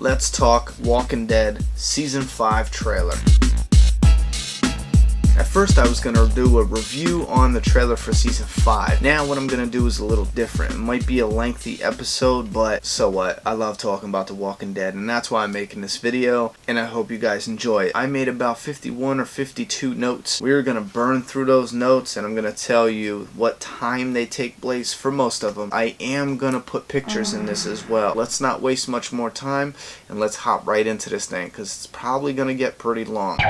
let's talk Walking Dead Season 5 trailer. At first I was going to do a review on the trailer for Season 5. Now what I'm going to do is a little different. It might be a lengthy episode, but so what? I love talking about The Walking Dead, and that's why I'm making this video, and I hope you guys enjoy it. I made about 51 or 52 notes. We're going to burn through those notes, and I'm going to tell you what time they take place for most of them. I am going to put pictures in this as well. Let's not waste much more time, and let's hop right into this thing, because it's probably going to get pretty long.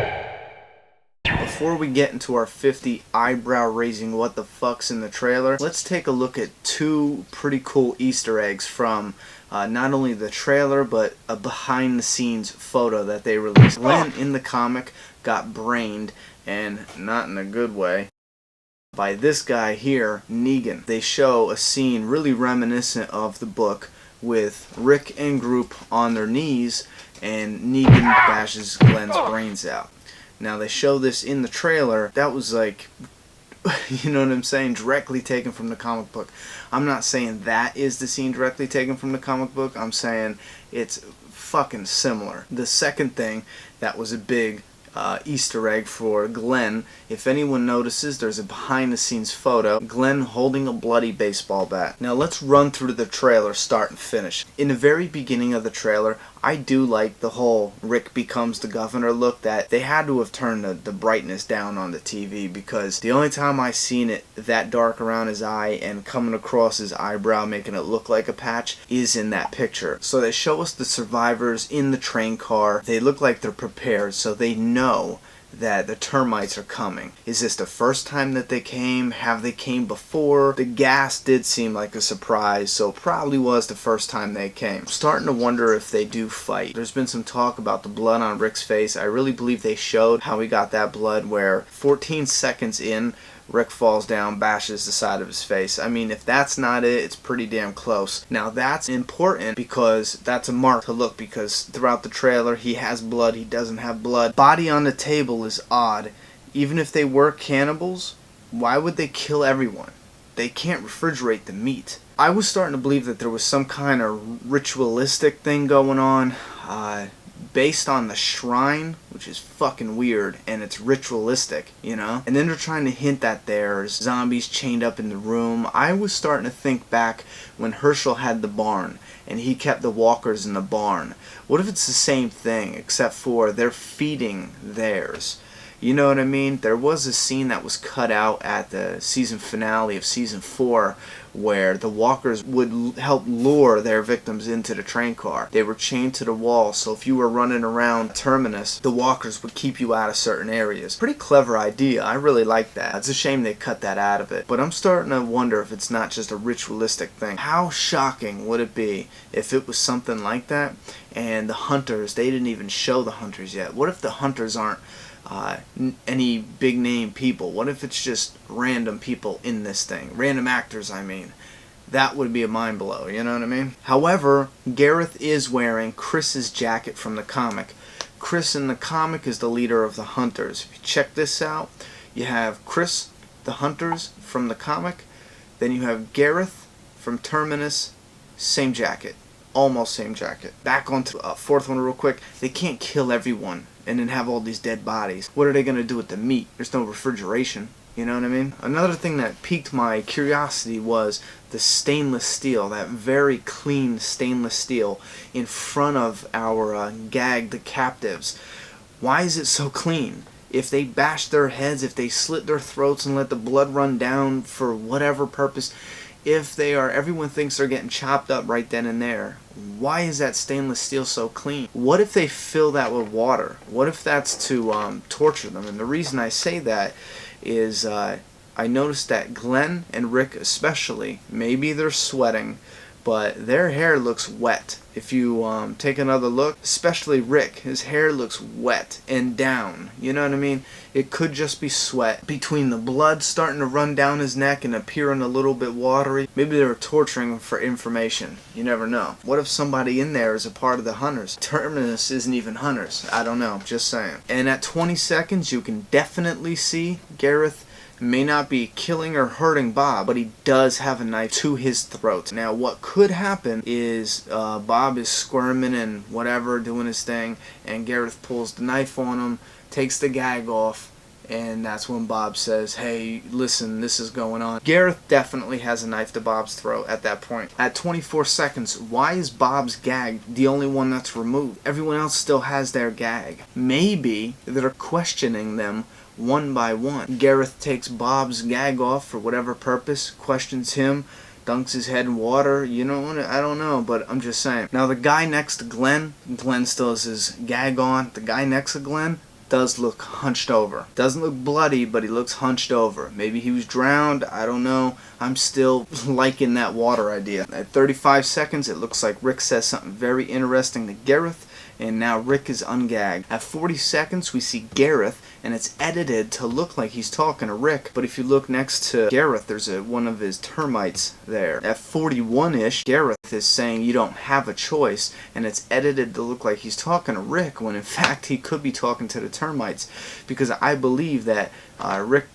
Before we get into our 50 eyebrow-raising what the fucks in the trailer, let's take a look at two pretty cool Easter eggs from not only the trailer, but a behind-the-scenes photo that they released. Glenn in the comic got brained, and not in a good way, by this guy here, Negan. They show a scene really reminiscent of the book with Rick and group on their knees, and Negan bashes Glenn's brains out. Now they show this in the trailer. That was like, you know what I'm saying, directly taken from the comic book. I'm not saying that is the scene directly taken from the comic book. I'm saying it's fucking similar. The second thing that was a big Easter egg for Glenn, if anyone notices, there's a behind the scenes photo, Glenn holding a bloody baseball bat. Now let's run through the trailer start and finish. In the very beginning of the trailer, I do like the whole Rick becomes the governor look. That they had to have turned the brightness down on the TV, because the only time I seen it that dark around his eye and coming across his eyebrow making it look like a patch is in that picture. So they show us the survivors in the train car. They look like they're prepared, so they know that the termites are coming. Is this the first time that they came? Have they came before? The gas did seem like a surprise, so it probably was the first time they came. I'm starting to wonder if they do fight. There's been some talk about the blood on Rick's face. I really believe they showed how he got that blood, where 14 seconds in, Rick falls down, bashes the side of his face. I mean, if that's not it, it's pretty damn close. Now that's important because that's a mark to look, because throughout the trailer he has blood, he doesn't have blood. Body on the table is odd. Even if they were cannibals, why would they kill everyone? They can't refrigerate the meat. I was starting to believe that there was some kind of ritualistic thing going on, based on the shrine, which is fucking weird, and it's ritualistic, you know? And then they're trying to hint that there's zombies chained up in the room. I was starting to think back when Herschel had the barn, and he kept the walkers in the barn. What if it's the same thing, except for they're feeding theirs? You know what I mean? There was a scene that was cut out at the season finale of Season 4 where the walkers would help lure their victims into the train car. They were chained to the wall, so if you were running around Terminus, the walkers would keep you out of certain areas. Pretty clever idea. I really like that. It's a shame they cut that out of it. But I'm starting to wonder if it's not just a ritualistic thing. How shocking would it be if it was something like that, and the hunters, they didn't even show the hunters yet? What if the hunters aren't any big name people? What if it's just random people in this thing? Random actors, I mean. That would be a mind blow, you know what I mean? However, Gareth is wearing Chris's jacket from the comic. Chris in the comic is the leader of the hunters. If you check this out, you have Chris, the hunters from the comic, then you have Gareth from Terminus, same jacket. Almost same jacket. Back onto fourth one real quick. They can't kill everyone and then have all these dead bodies. What are they going to do with the meat? There's no refrigeration. You know what I mean? Another thing that piqued my curiosity was the stainless steel, that very clean stainless steel in front of our gagged captives. Why is it so clean? If they bash their heads, if they slit their throats and let the blood run down for whatever purpose, if they are, everyone thinks they're getting chopped up right then and there, why is that stainless steel so clean? What if they fill that with water? What if that's to torture them? And the reason I say that is I noticed that Glenn and Rick especially, maybe they're sweating, but their hair looks wet. If you take another look, especially Rick, his hair looks wet and down. You know what I mean? It could just be sweat. Between the blood starting to run down his neck and appearing a little bit watery, maybe they were torturing him for information. You never know. What if somebody in there is a part of the hunters? Terminus isn't even hunters. I don't know. Just saying. And at 20 seconds, you can definitely see Gareth May not be killing or hurting Bob, but he does have a knife to his throat. Now, what could happen is Bob is squirming and whatever, doing his thing, and Gareth pulls the knife on him, takes the gag off, and that's when Bob says, hey, listen, this is going on. Gareth definitely has a knife to Bob's throat at that point. At 24 seconds, why is Bob's gag the only one that's removed? Everyone else still has their gag. Maybe they're questioning them one by one. Gareth takes Bob's gag off for whatever purpose, questions him, dunks his head in water, you know, I don't know, but I'm just saying. Now the guy next to Glenn still has his gag on. The guy next to Glenn does look hunched over. Doesn't look bloody, but he looks hunched over. Maybe he was drowned, I don't know. I'm still liking that water idea. At 35 seconds, it looks like Rick says something very interesting to Gareth, and now Rick is ungagged. At 40 seconds, we see Gareth, and it's edited to look like he's talking to Rick, but if you look next to Gareth, there's one of his termites there. At 41-ish, Gareth is saying you don't have a choice, and it's edited to look like he's talking to Rick, when in fact he could be talking to the termites, because I believe that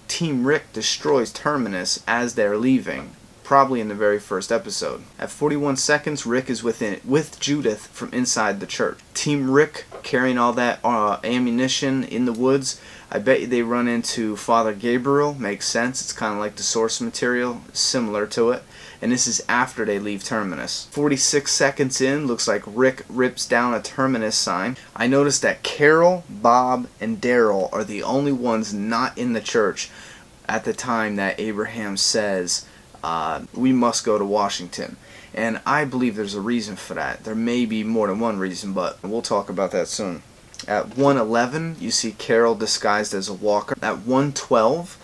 Team Rick destroys Terminus as they're leaving. Probably in the very first episode. At 41 seconds, Rick is with Judith from inside the church. Team Rick carrying all that ammunition in the woods. I bet they run into Father Gabriel. Makes sense. It's kind of like the source material, similar to it. And this is after they leave Terminus. 46 seconds in, looks like Rick rips down a Terminus sign. I noticed that Carol, Bob, and Daryl are the only ones not in the church at the time that Abraham says, we must go to Washington. And I believe there's a reason for that. There may be more than one reason, but we'll talk about that soon. At 1:11, you see Carol disguised as a walker. At 1:12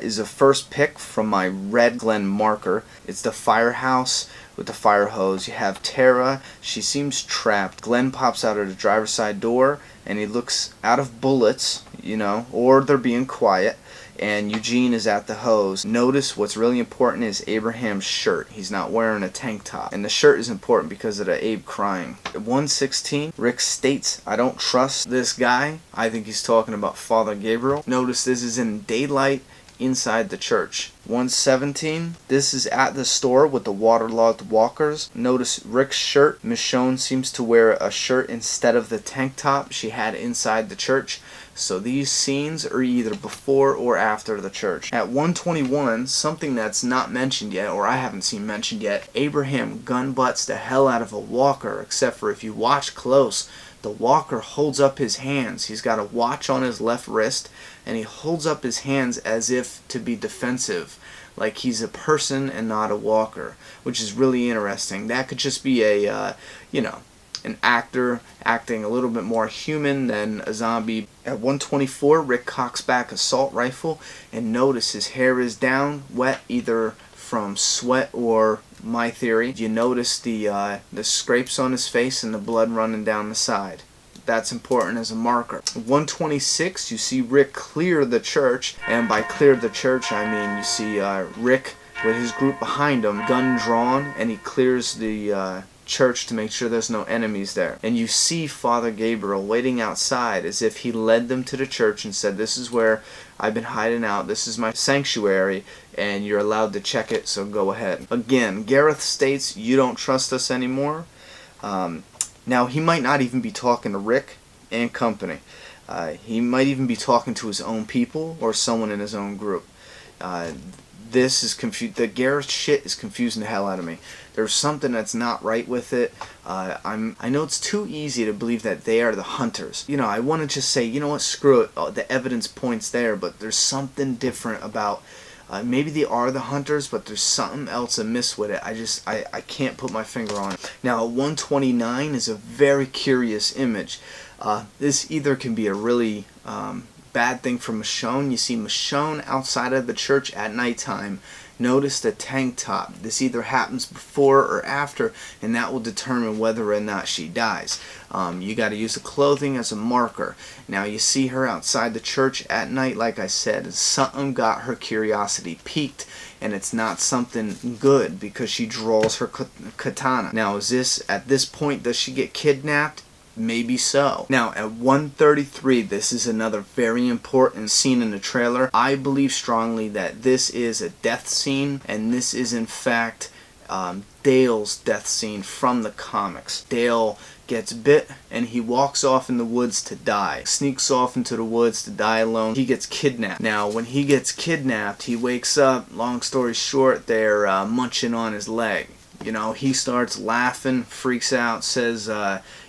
is a first pick from my red Glen marker. It's the firehouse with the fire hose. You have Tara. She seems trapped. Glenn pops out of the driver's side door, and he looks out of bullets, you know, or they're being quiet. And Eugene is at the hose. Notice what's really important is Abraham's shirt. He's not wearing a tank top. And the shirt is important because of the Abe crying. At 1:16, Rick states, I don't trust this guy. I think he's talking about Father Gabriel. Notice this is in daylight inside the church. 1:17, this is at the store with the waterlogged walkers. Notice Rick's shirt. Michonne seems to wear a shirt instead of the tank top she had inside the church. So these scenes are either before or after the church. At 1:21, something that's not mentioned yet, or I haven't seen mentioned yet, Abraham gun butts the hell out of a walker, except for if you watch close, the walker holds up his hands. He's got a watch on his left wrist, and he holds up his hands as if to be defensive, like he's a person and not a walker, which is really interesting. That could just be a, an actor acting a little bit more human than a zombie. At 1:24, Rick cocks back assault rifle, and notice his hair is down, wet either from sweat or my theory. You notice the scrapes on his face and the blood running down the side. That's important as a marker. 1:26, you see Rick clear the church, and by clear the church I mean you see Rick with his group behind him, gun drawn, and he clears the church to make sure there's no enemies there. And you see Father Gabriel waiting outside as if he led them to the church and said, this is where I've been hiding out, this is my sanctuary, and you're allowed to check it, so go ahead. Again, Gareth states, you don't trust us anymore. Now, he might not even be talking to Rick and company. He might even be talking to his own people or someone in his own group. This is the Gareth shit is confusing the hell out of me. There's something that's not right with it. I know it's too easy to believe that they are the hunters. You know, I want to just say, you know what, screw it. The evidence points there, but there's something different about. Maybe they are the hunters, but there's something else amiss with it. I can't put my finger on it. Now, 129 is a very curious image. This either can be a really bad thing for Michonne. You see Michonne outside of the church at nighttime. Notice the tank top. This either happens before or after, and that will determine whether or not she dies. You got to use the clothing as a marker. Now you see her outside the church at night, like I said, and something got her curiosity piqued, and it's not something good because she draws her katana. Now is this, at this point, does she get kidnapped? Maybe so. Now at 1:33, this is another very important scene in the trailer. I believe strongly that this is a death scene, and this is in fact Dale's death scene from the comics. Dale gets bit and he walks off in the woods to die. Sneaks off into the woods to die alone. He gets kidnapped. Now when he gets kidnapped, he wakes up, long story short, they're munching on his leg. You know, he starts laughing, freaks out, says,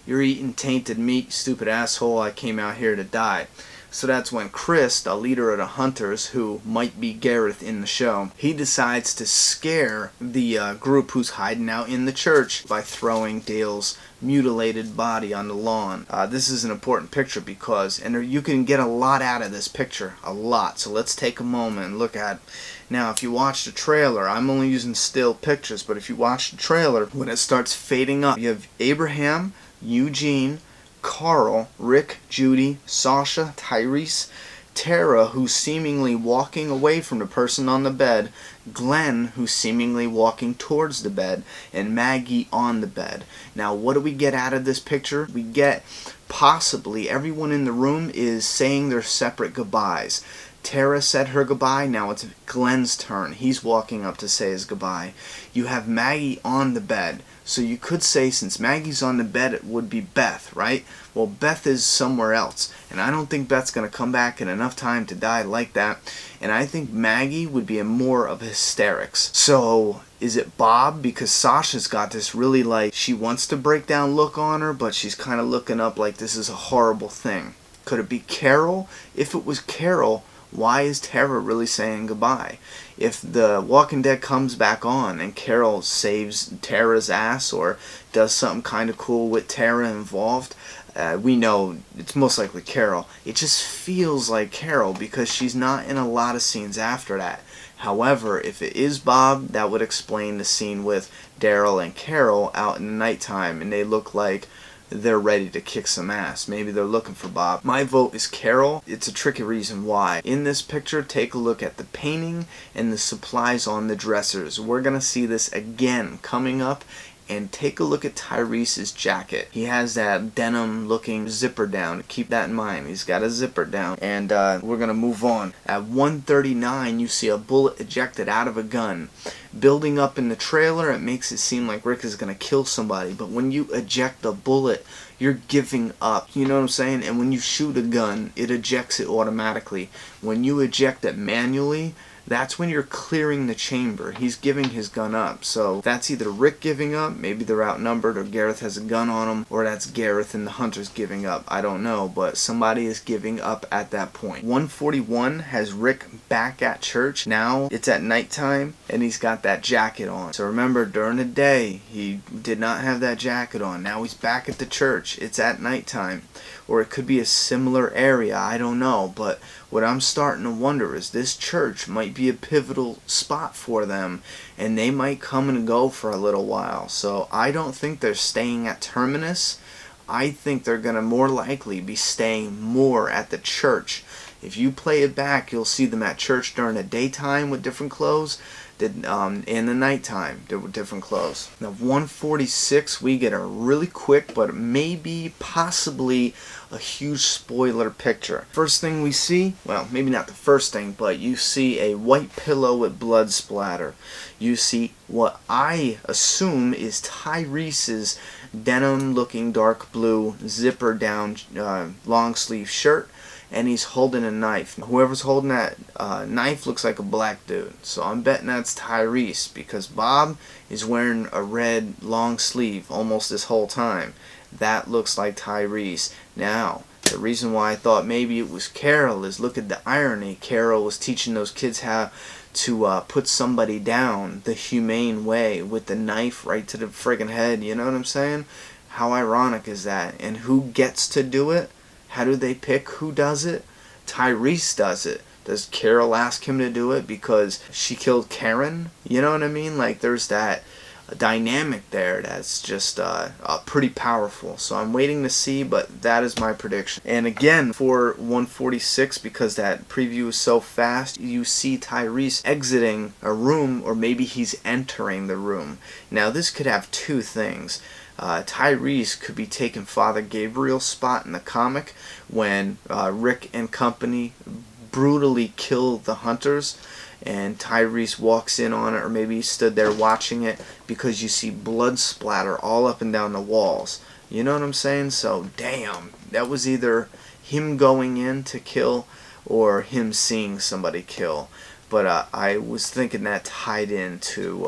"You're eating tainted meat, stupid asshole, I came out here to die." So that's when Chris, the leader of the Hunters, who might be Gareth in the show, he decides to scare the group who's hiding out in the church by throwing Dale's mutilated body on the lawn. This is an important picture because, and you can get a lot out of this picture, a lot. So let's take a moment and look at it. Now, if you watch the trailer, I'm only using still pictures, but if you watch the trailer, when it starts fading up, you have Abraham, Eugene, Carl, Rick, Judy, Sasha, Tyrese, Tara, who's seemingly walking away from the person on the bed, Glenn, who's seemingly walking towards the bed, and Maggie on the bed. Now, what do we get out of this picture? We get possibly everyone in the room is saying their separate goodbyes. Tara said her goodbye, now it's Glenn's turn. He's walking up to say his goodbye. You have Maggie on the bed. So you could say, since Maggie's on the bed, it would be Beth, right? Well, Beth is somewhere else. And I don't think Beth's going to come back in enough time to die like that. And I think Maggie would be in more of hysterics. So is it Bob? Because Sasha's got this really like, she wants to break down look on her, but she's kind of looking up like this is a horrible thing. Could it be Carol? If it was Carol, why is Tara really saying goodbye? If the Walking Dead comes back on and Carol saves Tara's ass or does something kind of cool with Tara involved, we know it's most likely Carol. It just feels like Carol because she's not in a lot of scenes after that. However, if it is Bob, that would explain the scene with Daryl and Carol out in the nighttime and they look like they're ready to kick some ass. Maybe they're looking for Bob. My vote is Carol. It's a tricky reason why. In this picture, take a look at the painting and the supplies on the dressers. We're going to see this again coming up. And take a look at Tyrese's jacket. He has that denim looking zipper down. Keep that in mind. He's got a zipper down. And we're going to move on. At 1:39, you see a bullet ejected out of a gun. Building up in the trailer, it makes it seem like Rick is going to kill somebody. But when you eject a bullet, you're giving up. You know what I'm saying? And when you shoot a gun, it ejects it automatically. When you eject it manually, that's when you're clearing the chamber. He's giving his gun up. So that's either Rick giving up, maybe they're outnumbered, or Gareth has a gun on him, or that's Gareth and the Hunters giving up. I don't know, but somebody is giving up at that point. 1:41 has Rick back at church. Now it's at nighttime, and he's got that jacket on. So remember, during the day, he did not have that jacket on. Now he's back at the church. It's at nighttime. Or it could be a similar area, I don't know. But what I'm starting to wonder is this church might be a pivotal spot for them, and they might come and go for a little while. So I don't think they're staying at Terminus. I think they're going to more likely be staying more at the church. If you play it back, you'll see them at church during the daytime with different clothes. In the nighttime, there were different clothes. Now, 1:46, we get a really quick, but maybe, possibly, a huge spoiler picture. First thing we see, well, maybe not the first thing, but you see a white pillow with blood splatter. You see what I assume is Tyrese's denim-looking dark blue zipper-down long-sleeve shirt. And he's holding a knife. Whoever's holding that knife looks like a black dude. So I'm betting that's Tyrese because Bob is wearing a red long sleeve almost this whole time. That looks like Tyrese. Now, the reason why I thought maybe it was Carol is look at the irony. Carol was teaching those kids how to put somebody down the humane way with the knife right to the friggin' head. You know what I'm saying? How ironic is that? And who gets to do it? How do they pick who does it? Tyrese does it. Does Carol ask him to do it because she killed Karen? You know what I mean? Like there's that dynamic there that's just pretty powerful. So I'm waiting to see, but that is my prediction. And again, for 146, because that preview is so fast, you see Tyrese exiting a room, or maybe he's entering the room. Now this could have two things. Tyrese could be taking Father Gabriel's spot in the comic when Rick and company brutally kill the hunters, and Tyrese walks in on it, or maybe he stood there watching it, because you see blood splatter all up and down the walls. You know what I'm saying? So damn, that was either him going in to kill or him seeing somebody kill. But I was thinking that tied into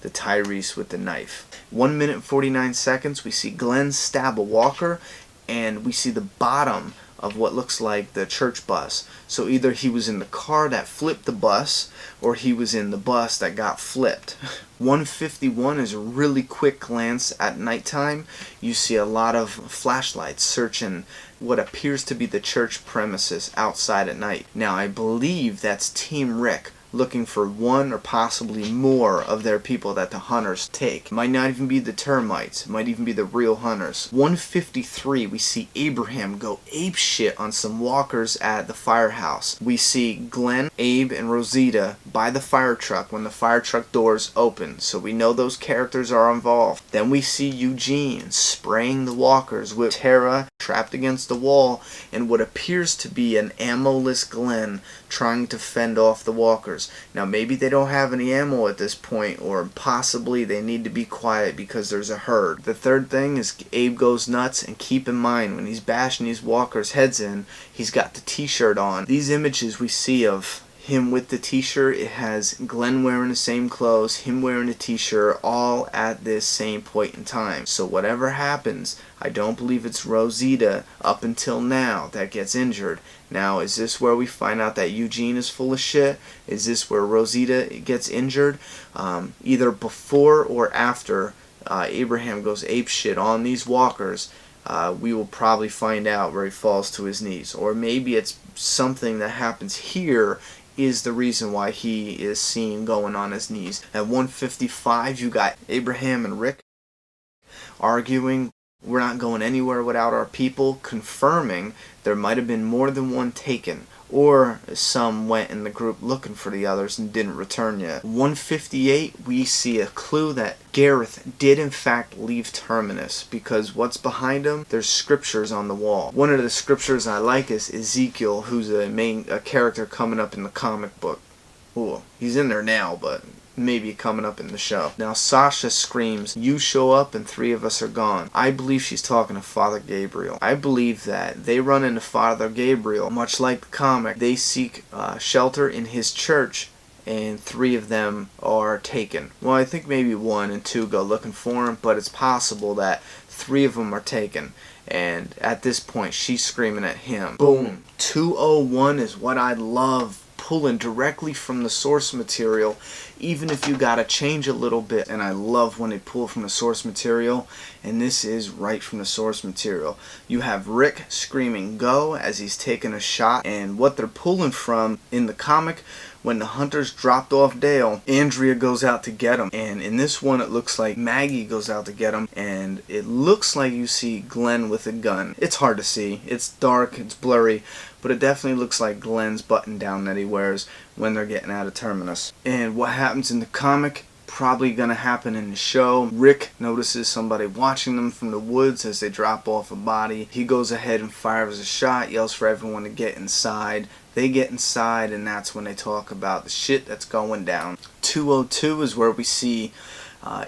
the Tyrese with the knife. 1 minute and 49 seconds, we see Glenn stab a walker, and we see the bottom of what looks like the church bus. So either he was in the car that flipped the bus, or he was in the bus that got flipped. 151 is a really quick glance at nighttime. You see a lot of flashlights searching what appears to be the church premises outside at night. Now I believe that's Team Rick looking for one or possibly more of their people that the hunters take. Might not even be the termites, might even be the real hunters. 153, we see Abraham go apeshit on some walkers at the firehouse. We see Glenn, Abe, and Rosita by the fire truck when the fire truck doors open, so we know those characters are involved. Then we see Eugene spraying the walkers with Tara trapped against the wall, and what appears to be an ammo-less Glenn trying to fend off the walkers. Now maybe they don't have any ammo at this point, or possibly they need to be quiet because there's a herd. The third thing is Abe goes nuts, and keep in mind when he's bashing these walkers' heads in, he's got the t-shirt on. These images we see of him with the t-shirt, it has Glenn wearing the same clothes, him wearing the t-shirt, all at this same point in time. So whatever happens, I don't believe it's Rosita up until now that gets injured. Now, is this where we find out that Eugene is full of shit? Is this where Rosita gets injured? Either before or after Abraham goes apeshit on these walkers, we will probably find out where he falls to his knees. Or maybe it's something that happens here is the reason why he is seen going on his knees. At 155, you got Abraham and Rick arguing. We're not going anywhere without our people, confirming there might have been more than one taken, or some went in the group looking for the others and didn't return yet. 158, we see a clue that Gareth did in fact leave Terminus, because what's behind him? There's scriptures on the wall. One of the scriptures I like is Ezekiel, who's a character coming up in the comic book. Ooh, he's in there now, but maybe coming up in the show. Now Sasha screams, "You show up and 3 of us are gone." I believe she's talking to Father Gabriel. I believe that they run into Father Gabriel, much like the comic. They seek shelter in his church, and 3 of them are taken. Well, I think maybe 1 and 2 go looking for him, but it's possible that 3 of them are taken. And at this point, she's screaming at him. Boom. 201 is what I love, pulling directly from the source material, even if you gotta change a little bit. And I love when they pull from the source material, and this is right from the source material. You have Rick screaming go as he's taking a shot, and what they're pulling from in the comic, when the hunters dropped off Dale, Andrea goes out to get him, and in this one it looks like Maggie goes out to get him, and it looks like you see Glenn with a gun. It's hard to see, it's dark, it's blurry, but it definitely looks like Glenn's button down that he wears when they're getting out of Terminus. And what happens in the comic, probably gonna happen in the show. Rick notices somebody watching them from the woods as they drop off a body. He goes ahead and fires a shot, yells for everyone to get inside. They get inside, and that's when they talk about the shit that's going down. 202 is where we see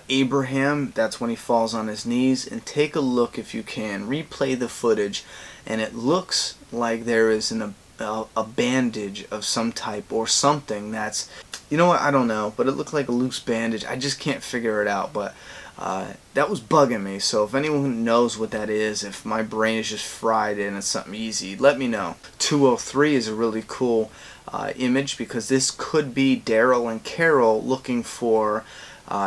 Abraham. That's when he falls on his knees. And take a look, if you can, replay the footage, and it looks like there is a bandage of some type or something that's, you know what, I don't know, but it looked like a loose bandage. I just can't figure it out, but that was bugging me. So if anyone knows what that is, if my brain is just fried and it's something easy, let me know. 203 is a really cool image, because this could be Daryl and Carol looking for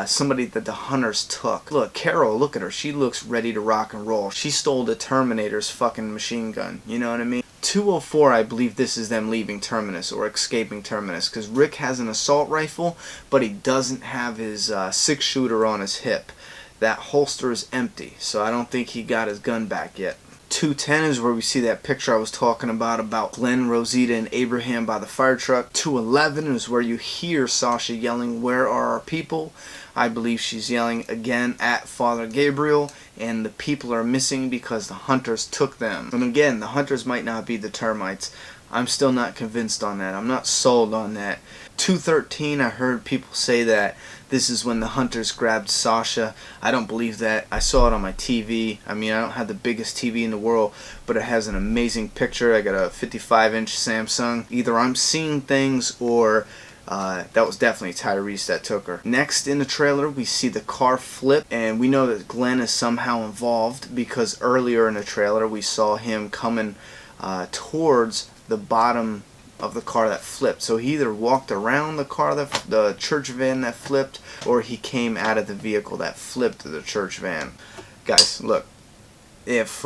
somebody that the hunters took. Look, Carol, look at her. She looks ready to rock and roll. She stole the Terminator's fucking machine gun. You know what I mean? 204, I believe this is them leaving Terminus or escaping Terminus, because Rick has an assault rifle, but he doesn't have his 6-shooter on his hip. That holster is empty, so I don't think he got his gun back yet. 210 is where we see that picture I was talking about Glenn, Rosita, and Abraham by the fire truck. 211 is where you hear Sasha yelling, "Where are our people?" I believe she's yelling again at Father Gabriel, and the people are missing because the hunters took them. And again, the hunters might not be the termites. I'm still not convinced on that. I'm not sold on that. 213, I heard people say that this is when the hunters grabbed Sasha. I don't believe that. I saw it on my TV. I mean, I don't have the biggest TV in the world, but it has an amazing picture. I got a 55-inch Samsung. Either I'm seeing things or that was definitely Tyrese that took her. Next in the trailer, we see the car flip, and we know that Glenn is somehow involved because earlier in the trailer we saw him coming towards the bottom of the car that flipped. So he either walked around the church van that flipped, or he came out of the vehicle that flipped the church van. Guys, look, if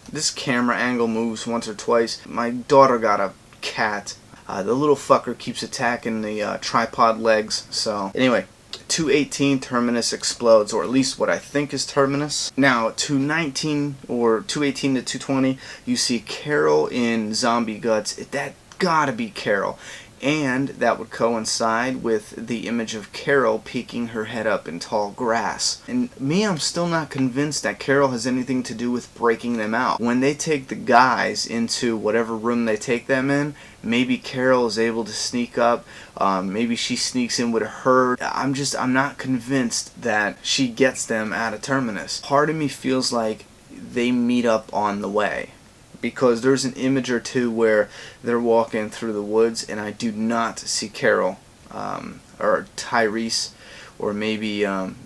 this camera angle moves once or twice, my daughter got a cat. The little fucker keeps attacking the tripod legs. So anyway, 218, Terminus explodes, or at least what I think is Terminus. Now, 219 or 218 to 220, you see Carol in zombie guts. That gotta be Carol. And that would coincide with the image of Carol peeking her head up in tall grass. And me, I'm still not convinced that Carol has anything to do with breaking them out. When they take the guys into whatever room they take them in, maybe Carol is able to sneak up. Maybe she sneaks in with a herd. I'm not convinced that she gets them out of Terminus. Part of me feels like they meet up on the way, because there's an image or two where they're walking through the woods and I do not see Carol or Tyrese, or maybe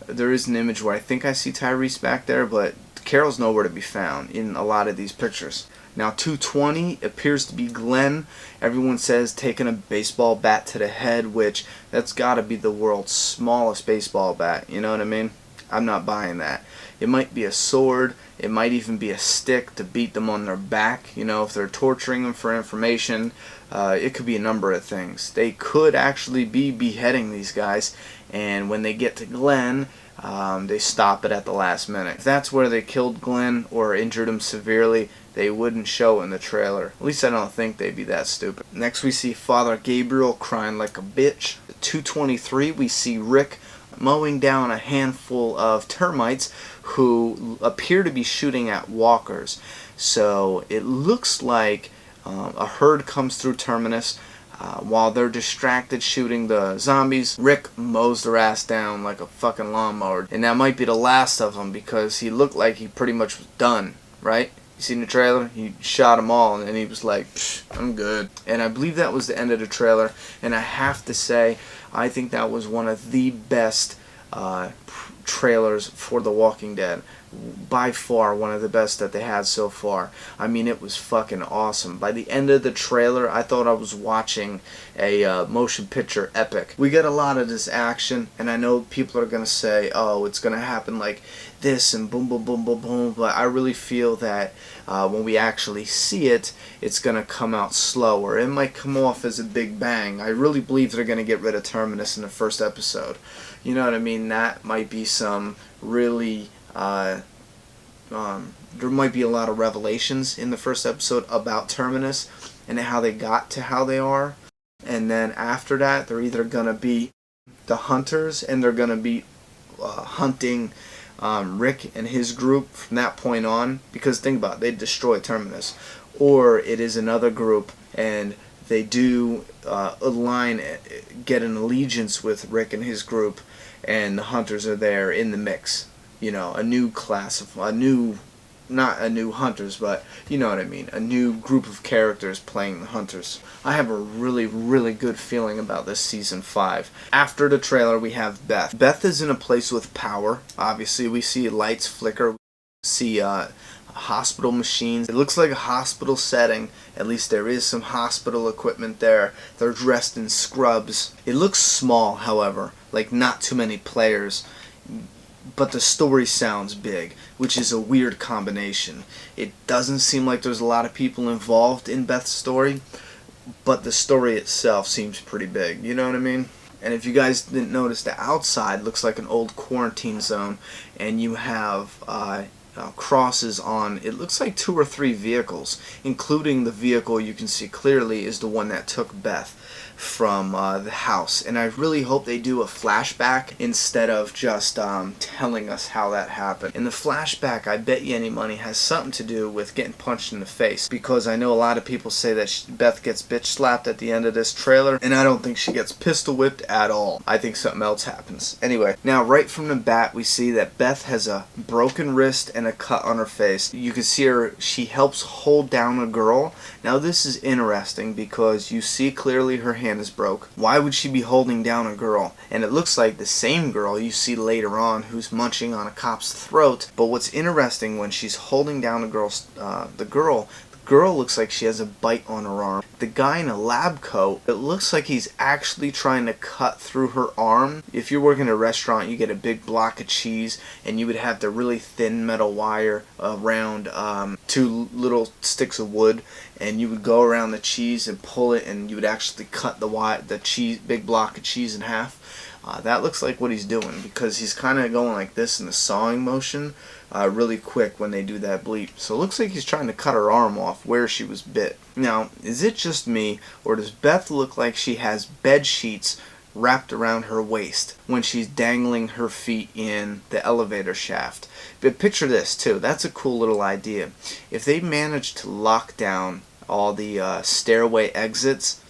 there is an image where I think I see Tyrese back there, but Carol's nowhere to be found in a lot of these pictures. Now 220 appears to be Glenn. Everyone says taking a baseball bat to the head, which that's got to be the world's smallest baseball bat, you know what I mean? I'm not buying that. It might be a sword, it might even be a stick to beat them on their back, you know, if they're torturing them for information. It could be a number of things. They could actually be beheading these guys, and when they get to Glenn, they stop it at the last minute. If that's where they killed Glenn or injured him severely, they wouldn't show it in the trailer. At least I don't think they'd be that stupid. Next we see Father Gabriel crying like a bitch. 223, we see Rick mowing down a handful of termites who appear to be shooting at walkers. So it looks like a herd comes through Terminus. While they're distracted shooting the zombies, Rick mows their ass down like a fucking lawnmower. And that might be the last of them, because he looked like he pretty much was done, right? You seen the trailer? He shot them all and he was like, I'm good. And I believe that was the end of the trailer. And I have to say, I think that was one of the best trailers for The Walking Dead. By far one of the best that they had so far. I mean, it was fucking awesome. By the end of the trailer, I thought I was watching a motion picture epic. We get a lot of this action, and I know people are going to say, oh, it's going to happen like this and boom, boom, boom, boom, boom, but I really feel that when we actually see it, it's going to come out slower. It might come off as a big bang. I really believe they're going to get rid of Terminus in the first episode. You know what I mean? That might be some really... there might be a lot of revelations in the first episode about Terminus and how they got to how they are. And then after that, they're either going to be the hunters and they're going to be hunting Rick and his group from that point on. Because think about it, they destroy Terminus. Or it is another group and they do get an allegiance with Rick and his group, and the hunters are there in the mix. You know, a new class of, not a new hunters, but you know what I mean, a new group of characters playing the hunters. I have a really, really good feeling about this season 5. After the trailer, we have Beth. Beth is in a place with power. Obviously, we see lights flicker, we see hospital machines. It looks like a hospital setting. At least there is some hospital equipment there. They're dressed in scrubs. It looks small, however, like not too many players. but the story sounds big, which is a weird combination. It doesn't seem like there's a lot of people involved in Beth's story, but the story itself seems pretty big, you know what I mean? And if you guys didn't notice, the outside looks like an old quarantine zone, and you have crosses on, it looks like 2 or 3 vehicles, including the vehicle you can see clearly is the one that took Beth from the house. And I really hope they do a flashback instead of just telling us how that happened. In the flashback, I bet you any money has something to do with getting punched in the face, because I know a lot of people say that Beth gets bitch slapped at the end of this trailer, and I don't think she gets pistol whipped at all. I think something else happens. Anyway, now right from the bat we see that Beth has a broken wrist and a cut on her face. You can see her, she helps hold down a girl. Now this is interesting because you see clearly her hand is broke. Why would she be holding down a girl? And it looks like the same girl you see later on who's munching on a cop's throat. But what's interesting, when she's holding down the girl looks like she has a bite on her arm. The guy in a lab coat, it looks like he's actually trying to cut through her arm. If you're working at a restaurant, you get a big block of cheese, and you would have the really thin metal wire around 2 little sticks of wood, and you would go around the cheese and pull it, and you would actually cut the big block of cheese in half. That looks like what he's doing, because he's kind of going like this in the sawing motion really quick when they do that bleep. So it looks like he's trying to cut her arm off where she was bit. Now, is it just me, or does Beth look like she has bed sheets wrapped around her waist when she's dangling her feet in the elevator shaft? But picture this too, that's a cool little idea. If they manage to lock down all the stairway exits,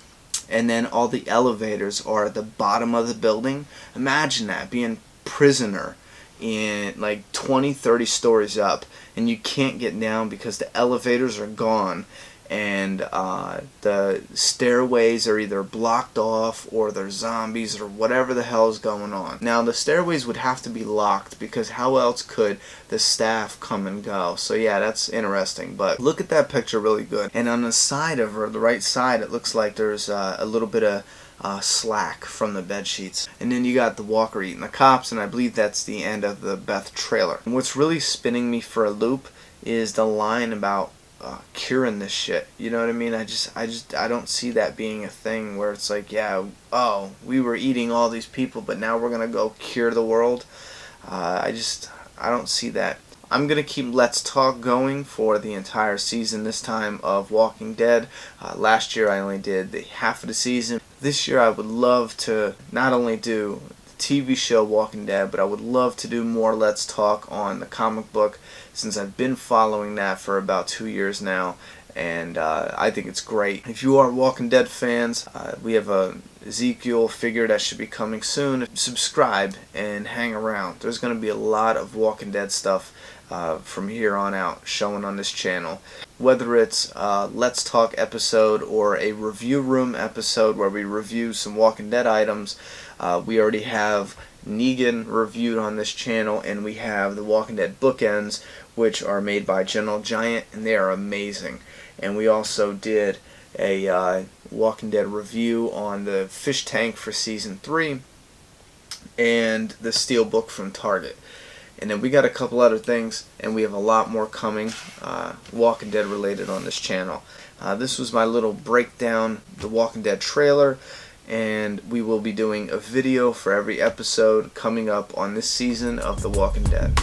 and then all the elevators are at the bottom of the building, imagine that, being prisoner in like 20-30 stories up, and you can't get down because the elevators are gone, and the stairways are either blocked off or they're zombies or whatever the hell is going on. Now the stairways would have to be locked, because how else could the staff come and go? So yeah, that's interesting. But look at that picture really good. And on the side of her, the right side, it looks like there's a little bit of slack from the bed sheets. And then you got the walker eating the cops, and I believe that's the end of the Beth trailer. And what's really spinning me for a loop is the line about curing this shit. You know what I mean? I don't see that being a thing where it's like, yeah, oh, we were eating all these people, but now we're gonna go cure the world. I don't see that. I'm gonna keep Let's Talk going for the entire season this time of Walking Dead. Last year I only did the half of the season. This year I would love to not only do TV show Walking Dead, but I would love to do more Let's Talk on the comic book, since I've been following that for about 2 years now, and I think it's great. If you are Walking Dead fans, we have a Ezekiel figure that should be coming soon. Subscribe and hang around. There's going to be a lot of Walking Dead stuff from here on out showing on this channel. Whether it's a Let's Talk episode or a review room episode where we review some Walking Dead items, we already have Negan reviewed on this channel, and we have the Walking Dead bookends, which are made by Gentle Giant, and they are amazing. And we also did a Walking Dead review on the fish tank for season 3 and the Steelbook from Target. And then we got a couple other things, and we have a lot more coming Walking Dead related on this channel. This was my little breakdown, the Walking Dead trailer, and we will be doing a video for every episode coming up on this season of The Walking Dead.